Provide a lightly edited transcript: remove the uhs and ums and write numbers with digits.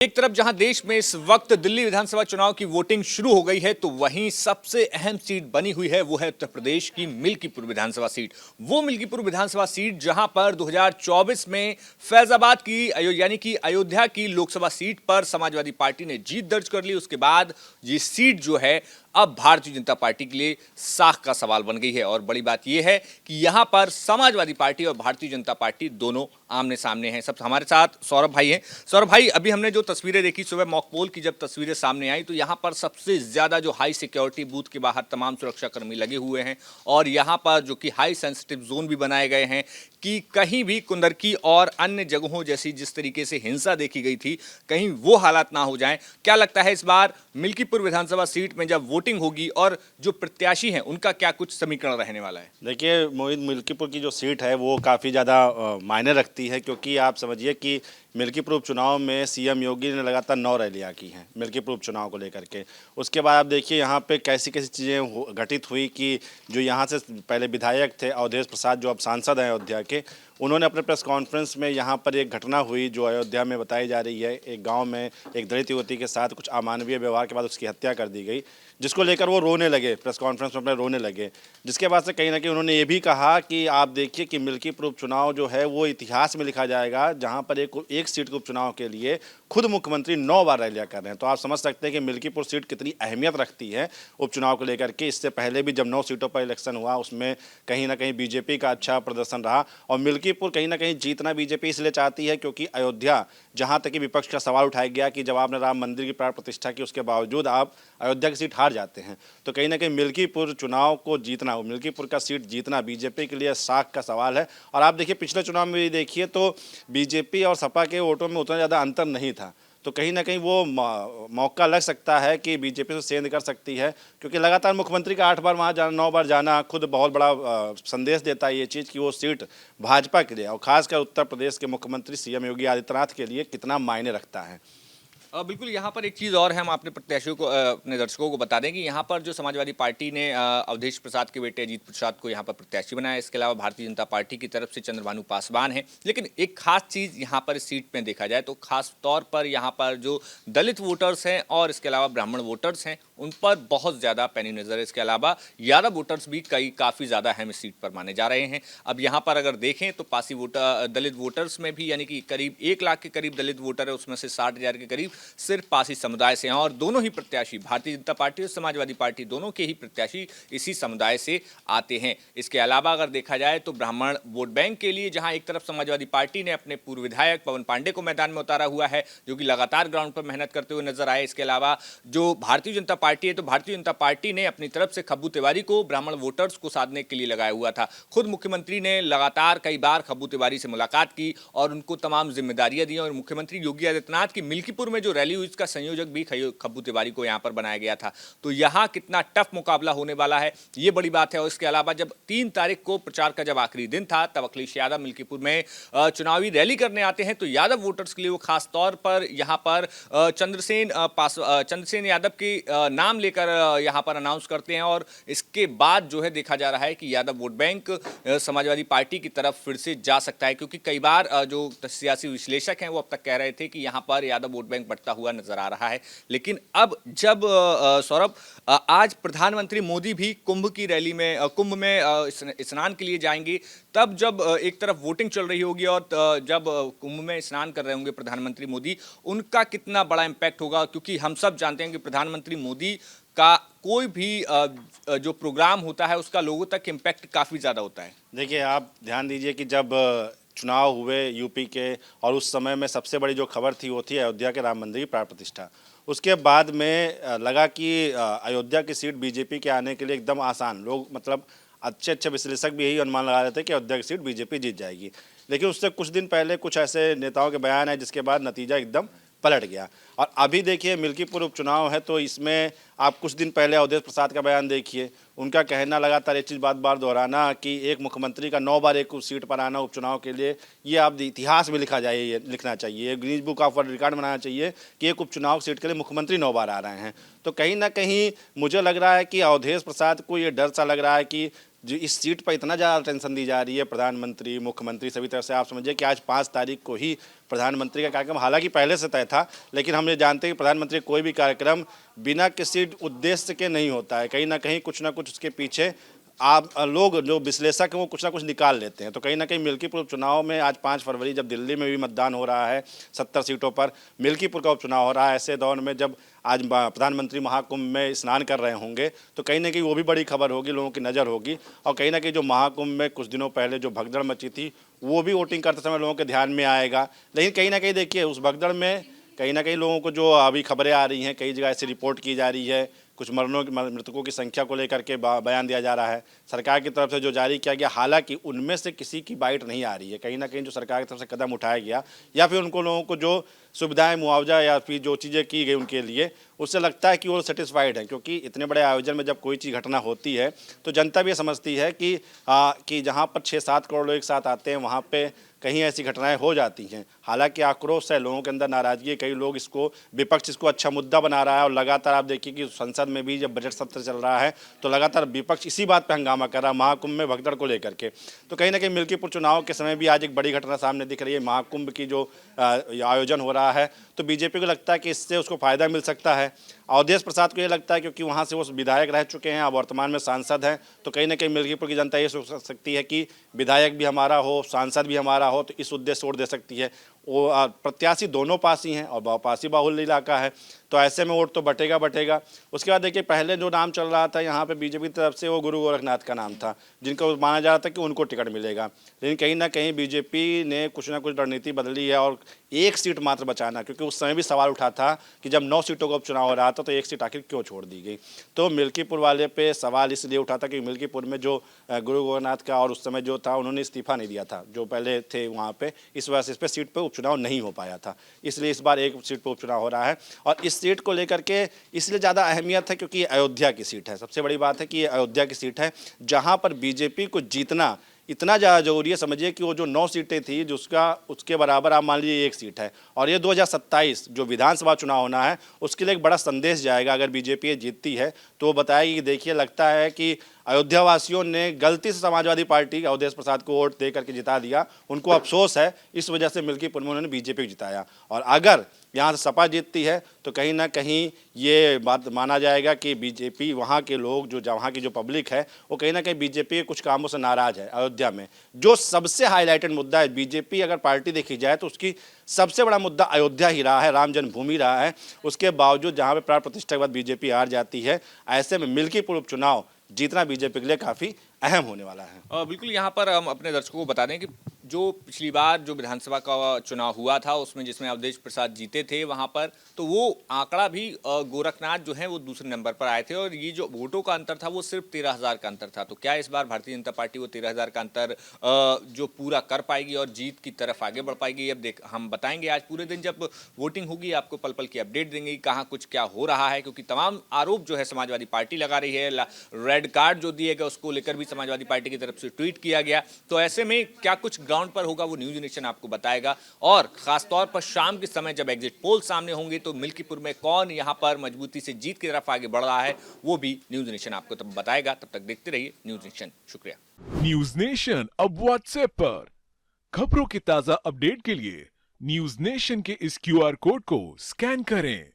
एक तरफ जहां देश में इस वक्त दिल्ली विधानसभा चुनाव की वोटिंग शुरू हो गई है, तो वहीं सबसे अहम सीट बनी हुई है वो है उत्तर प्रदेश की मिल्कीपुर विधानसभा सीट। वो मिल्कीपुर विधानसभा सीट जहां पर 2024 में फैजाबाद की यानी कि अयोध्या की लोकसभा सीट पर समाजवादी पार्टी ने जीत दर्ज कर ली। उसके बाद ये सीट जो है अब भारतीय जनता पार्टी के लिए साख का सवाल बन गई है। और बड़ी बात यह है कि यहां पर समाजवादी पार्टी और भारतीय जनता पार्टी दोनों आमने सामने हैं। सब हमारे साथ सौरभ भाई हैं। सौरभ भाई, अभी हमने जो तस्वीरें देखी सुबह मॉक पोल की, जब तस्वीरें सामने आई तो यहां पर सबसे ज्यादा जो हाई सिक्योरिटी बूथ के बाहर तमाम सुरक्षाकर्मी लगे हुए हैं और यहां पर जो कि हाई सेंसिटिव जोन भी बनाए गए हैं कि कहीं भी कुंदरकी और अन्य जगहों जैसी जिस तरीके से हिंसा देखी गई थी, कहीं वो हालात ना हो जाएं। क्या लगता है इस बार मिल्कीपुर विधानसभा सीट में जब वोटिंग होगी और जो प्रत्याशी हैं उनका क्या कुछ समीकरण रहने वाला है? देखिए मोहित, मिल्कीपुर की जो सीट है वो काफ़ी ज़्यादा मायने रखती है, क्योंकि आप समझिए कि मिल्कीपुर उपचुनाव में सीएम योगी ने लगातार 9 रैलियाँ की हैं मिल्कीपुर उपचुनाव को लेकर के। उसके बाद आप देखिए यहाँ पे कैसी कैसी चीज़ें घटित हुई कि जो यहाँ से पहले विधायक थे अवधेश प्रसाद, जो अब सांसद हैं अयोध्या के, उन्होंने अपने प्रेस कॉन्फ्रेंस में यहाँ पर एक घटना हुई जो अयोध्या में बताई जा रही है। एक गांव में एक दलित युवती के साथ कुछ अमानवीय व्यवहार के बाद उसकी हत्या कर दी गई, जिसको लेकर वो रोने लगे, प्रेस कॉन्फ्रेंस में अपने रोने लगे। जिसके बाद से कहीं ना कहीं उन्होंने ये भी कहा कि आप देखिए कि मिल्कीपुर उपचुनाव जो है वो इतिहास में लिखा जाएगा, जहाँ पर एक सीट के उपचुनाव के लिए खुद मुख्यमंत्री 9 बार रैलियाँ कर रहे हैं। तो आप समझ सकते हैं कि मिल्कीपुर सीट कितनी अहमियत रखती है उपचुनाव को लेकर के। इससे पहले भी जब 9 सीटों पर इलेक्शन हुआ उसमें कहीं ना कहीं बीजेपी का अच्छा प्रदर्शन रहा, और मिल्कीपुर कहीं ना कहीं जीतना बीजेपी इसलिए चाहती है क्योंकि अयोध्या, जहाँ तक कि विपक्ष का सवाल उठाया गया कि जब आपने राम मंदिर की प्राण प्रतिष्ठा की उसके बावजूद आप अयोध्या की सीट हार जाते हैं, तो कहीं ना कहीं मिल्कीपुर चुनाव को जीतना, मिल्कीपुर का सीट जीतना बीजेपी के लिए साख का सवाल है। और आप देखिए पिछले चुनाव में भी देखिए तो बीजेपी और सपा के वोटों में उतना ज़्यादा अंतर नहीं था। तो कहीं ना कहीं वो मौका लग सकता है कि बीजेपी से सेंध कर सकती है, क्योंकि लगातार मुख्यमंत्री का 8 बार वहाँ जाना, 9 बार जाना खुद बहुत बड़ा संदेश देता है ये चीज़ कि वो सीट भाजपा के लिए और खासकर उत्तर प्रदेश के मुख्यमंत्री सीएम योगी आदित्यनाथ के लिए कितना मायने रखता है। बिल्कुल, यहाँ पर एक चीज़ और है, हम अपने प्रत्याशियों को अपने दर्शकों को बता दें कि यहाँ पर जो समाजवादी पार्टी ने अवधेश प्रसाद के बेटे अजीत प्रसाद को यहाँ पर प्रत्याशी बनाया। इसके अलावा भारतीय जनता पार्टी की तरफ से चंद्रभानु पासवान है। लेकिन एक खास चीज़ यहाँ पर इस सीट में देखा जाए तो खास तौर पर यहाँ पर जो दलित वोटर्स हैं और इसके अलावा ब्राह्मण वोटर्स हैं उन पर बहुत ज़्यादा पैनी नज़र है। इसके अलावा यादव वोटर्स भी काफ़ी ज़्यादा अहम इस सीट पर माने जा रहे हैं। अब यहाँ पर अगर देखें तो पासी दलित वोटर्स में भी यानी कि करीब 1 लाख के करीब दलित वोटर है, उसमें से 60,000 के करीब सिर्फ पासी समुदाय से हैं। और दोनों ही प्रत्याशी, भारतीय जनता पार्टी और समाजवादी पार्टी, दोनों के ही प्रत्याशी इसी समुदाय से आते हैं। इसके अलावा अगर देखा जाए तो ब्राह्मण वोट बैंक के लिए जहां एक तरफ समाजवादी पार्टी ने अपने पूर्व विधायक पवन पांडे को मैदान में उतारा हुआ है, जो कि लगातार ग्राउंड पर मेहनत करते हुए नजर आए। इसके अलावा जो भारतीय जनता पार्टी है, तो भारतीय जनता पार्टी ने अपनी तरफ से खब्बू तिवारी को ब्राह्मण वोटर्स को साधने के लिए लगाया हुआ था। खुद मुख्यमंत्री ने लगातार कई बार खब्बू तिवारी से मुलाकात की और उनको तमाम जिम्मेदारियां दी। और मुख्यमंत्री योगी आदित्यनाथ की मिल्कीपुर में जो रैली हुई उसका संयोजक भी खब्बू तिवारी को यहां पर बनाया गया था। तो यहां कितना टफ मुकाबला होने वाला है ये बड़ी बात है। और इसके अलावा जब 3 तारीख को प्रचार का जब आखिरी दिन था तब अखिलेश यादव मिल्कीपुर में चुनावी रैली करने आते हैं, तो यादव वोटर्स के लिए वो खास तौर पर यहां पर चंद्रसेन यादव के नाम लेकर यहां पर अनाउंस करते हैं। और इसके बाद जो है देखा जा रहा है कि Yadav vote bank Samajwadi party की तरफ फिर से जा सकता है, क्योंकि कई बार जो सियासी विश्लेषक हैं वो अब तक कह रहे थे कि यहां पर यादव वोट बैंक बढ़ता हुआ नजर आ रहा है। लेकिन अब जब सौरभ, आज प्रधानमंत्री मोदी भी कुंभ में स्नान के लिए जाएंगे, तब जब एक तरफ वोटिंग चल रही होगी और जब कुंभ में स्नान कर रहे होंगे प्रधानमंत्री मोदी, उनका कितना बड़ा इम्पैक्ट होगा, क्योंकि हम सब जानते हैं कि प्रधानमंत्री मोदी का कोई भी जो प्रोग्राम होता है उसका लोगों तक इम्पैक्ट काफ़ी ज़्यादा होता है। देखिए आप ध्यान दीजिए कि जब चुनाव हुए यूपी के, और उस समय में सबसे बड़ी जो खबर थी वो थी अयोध्या के राम मंदिर की प्राण प्रतिष्ठा। उसके बाद में लगा कि अयोध्या की सीट बीजेपी के आने के लिए एकदम आसान, लोग मतलब अच्छे विश्लेषक भी यही अनुमान लगा रहे थे कि अयोध्या की सीट बीजेपी जीत जाएगी। लेकिन उससे कुछ दिन पहले कुछ ऐसे नेताओं के बयान है जिसके बाद नतीजा एकदम पलट गया। और अभी देखिए मिल्कीपुर उपचुनाव है, तो इसमें आप कुछ दिन पहले अवधेश प्रसाद का बयान देखिए, उनका कहना लगातार एक चीज़ बार बार दोहराना कि एक मुख्यमंत्री का 9 बार एक सीट पर आना उपचुनाव के लिए, ये आप इतिहास में लिखना चाहिए, Guinness book of world record बनाना चाहिए कि एक उपचुनाव सीट के लिए मुख्यमंत्री 9 बार आ रहे हैं। तो कहीं ना कहीं मुझे लग रहा है कि अवधेश प्रसाद को ये डर सा लग रहा है कि जो इस सीट पर इतना ज़्यादा टेंशन दी जा रही है, प्रधानमंत्री, मुख्यमंत्री, सभी तरह से आप समझिए कि आज 5 तारीख को ही प्रधानमंत्री का कार्यक्रम हालांकि पहले से तय था, लेकिन हम ये जानते हैं कि प्रधानमंत्री कोई भी कार्यक्रम बिना किसी उद्देश्य के नहीं होता है। कहीं ना कहीं कुछ ना कुछ उसके पीछे आप लोग जो विश्लेषक हैं वो कुछ ना कुछ निकाल लेते हैं। तो कहीं ना कहीं मिल्कीपुर उपचुनाव में आज 5 फरवरी जब दिल्ली में भी मतदान हो रहा है 70 सीटों पर, मिल्कीपुर का उपचुनाव हो रहा है, ऐसे दौर में जब आज प्रधानमंत्री महाकुंभ में स्नान कर रहे होंगे तो कहीं ना कहीं वो भी बड़ी खबर होगी, लोगों की नज़र होगी। और कहीं ना कहीं जो महाकुंभ में कुछ दिनों पहले जो भगदड़ मची थी वो भी वोटिंग करते समय लोगों के ध्यान में आएगा। लेकिन कहीं ना कहीं देखिए उस भगदड़ में कहीं ना कहीं लोगों को जो अभी खबरें आ रही हैं, कई जगह ऐसी रिपोर्ट की जा रही है, कुछ मृतकों की संख्या को लेकर के बयान दिया जा रहा है सरकार की तरफ से जो जारी किया गया, हालांकि उनमें से किसी की बाइट नहीं आ रही है। कहीं ना कहीं जो सरकार की तरफ से कदम उठाया गया या फिर उनको लोगों को जो सुविधाएं, मुआवजा या फिर जो चीज़ें की गई उनके लिए, उससे लगता है कि वो सेटिस्फाइड है। क्योंकि इतने बड़े आयोजन में जब कोई चीज़ घटना होती है तो जनता भी ये समझती है कि जहाँ पर 6-7 करोड़ लोग एक साथ आते हैं वहाँ पे कहीं ऐसी घटनाएं हो जाती हैं। हालांकि आक्रोश है, लोगों के अंदर नाराजगी है, कई लोग इसको, विपक्ष इसको अच्छा मुद्दा बना रहा है। और लगातार आप देखिए कि संसद में भी जब बजट सत्र चल रहा है तो लगातार विपक्ष इसी बात पर हंगामा कर रहा है, महाकुंभ में भगदड़ को लेकर के। तो कहीं ना कहीं मिल्कीपुर चुनाव के समय भी आज एक बड़ी घटना सामने दिख रही है। महाकुंभ की जो आयोजन हो रहा है तो बीजेपी को लगता है कि इससे उसको फायदा मिल सकता है। अवधेश प्रसाद को ये लगता है क्योंकि वहाँ से वो विधायक रह चुके हैं, अब वर्तमान में सांसद हैं, तो कहीं ना कहीं मिल्कीपुर की जनता ये सोच सकती है कि विधायक भी हमारा हो, सांसद भी हमारा हो, तो इस उद्देश्य से वोट दे सकती है। वो प्रत्याशी दोनों पास ही हैं और पासी बाहुल्य इलाका है, तो ऐसे में वोट तो बटेगा। उसके बाद देखिए पहले जो नाम चल रहा था यहाँ पे बीजेपी की तरफ से वो गुरु गोरखनाथ का नाम था, जिनको माना जा रहा था कि उनको टिकट मिलेगा। लेकिन कहीं ना कहीं बीजेपी ने कुछ ना कुछ रणनीति बदली है और एक सीट मात्र बचाना, क्योंकि उस समय भी सवाल उठा था कि जब 9 सीटों का उपचुनाव हो रहा था तो एक सीट आखिर क्यों छोड़ दी गई। तो मिल्कीपुर वाले पे सवाल इसलिए उठा था कि मिल्कीपुर में जो गुरु गोरखनाथ का और उस समय जो था उन्होंने इस्तीफा नहीं दिया था जो पहले थे वहाँ पे, इस वजह से इस पर सीट पर उपचुनाव नहीं हो पाया था, इसलिए इस बार एक सीट पर उपचुनाव हो रहा है। और इस सीट को लेकर के इसलिए ज़्यादा अहमियत है क्योंकि ये अयोध्या की सीट है। सबसे बड़ी बात है कि ये अयोध्या की सीट है जहाँ पर बीजेपी को जीतना इतना ज़्यादा जरूरी है। समझिए कि वो जो 9 सीटें थी उसके बराबर आप मान लीजिए एक सीट है, और ये 2027 जो विधानसभा चुनाव होना है उसके लिए एक बड़ा संदेश जाएगा। अगर बीजेपी जीतती है तो वो बताएगी कि देखिए लगता है कि अयोध्या वासियों ने गलती से समाजवादी पार्टी अवधेश प्रसाद को वोट दे करके जिता दिया, उनको अफसोस है, इस वजह से मिल्कीपुर में उन्होंने बीजेपी को जिताया। और अगर यहाँ से सपा जीतती है तो कहीं ना कहीं ये बात माना जाएगा कि बीजेपी, वहाँ के लोग, जो वहाँ की जो पब्लिक है वो कहीं ना कहीं बीजेपी के कुछ कामों से नाराज़ है। अयोध्या में जो सबसे हाईलाइटेड मुद्दा है, बीजेपी अगर पार्टी देखी जाए तो उसकी सबसे बड़ा मुद्दा अयोध्या ही रहा है, राम जन्मभूमि रहा है। उसके बावजूद जहाँ पे प्राण प्रतिष्ठा के बाद बीजेपी हार जाती है, ऐसे में मिल्कीपुर उपचुनाव जीतना बीजेपी के लिए काफ़ी अहम होने वाला है। बिल्कुल, यहाँ पर हम अपने दर्शकों को बता दें कि जो पिछली बार जो विधानसभा का चुनाव हुआ था उसमें जिसमें अवधेश प्रसाद जीते थे वहाँ पर, तो वो आंकड़ा भी गोरखनाथ जो है वो दूसरे नंबर पर आए थे और ये जो वोटों का अंतर था वो सिर्फ 13,000 का अंतर था। तो क्या इस बार भारतीय जनता पार्टी वो 13,000 का अंतर जो पूरा कर पाएगी और जीत की तरफ आगे बढ़ पाएगी? अब हम बताएंगे आज पूरे दिन जब वोटिंग होगी, आपको पल पल की अपडेट देंगे कहाँ कुछ क्या हो रहा है, क्योंकि तमाम आरोप जो है समाजवादी पार्टी लगा रही है। रेड कार्ड जो दिए गए उसको लेकर भी समाजवादी पार्टी की तरफ से ट्वीट किया गया। तो ऐसे में क्या कुछ ग्राउंड पर होगा वो न्यूज नेशन आपको बताएगा, और खासतौर पर शाम के समय जब एग्जिट पोल सामने होंगे तो मिल्कीपुर में कौन यहां पर मजबूती से जीत की तरफ आगे बढ़ रहा है वो भी न्यूज नेशन आपको तब बताएगा। तब तक देखते रहिए न्यूज नेशन। शुक्रिया। न्यूज नेशन अब व्हाट्सएप पर खबरों की ताजा अपडेट के लिए न्यूज नेशन के इस QR कोड को स्कैन करें।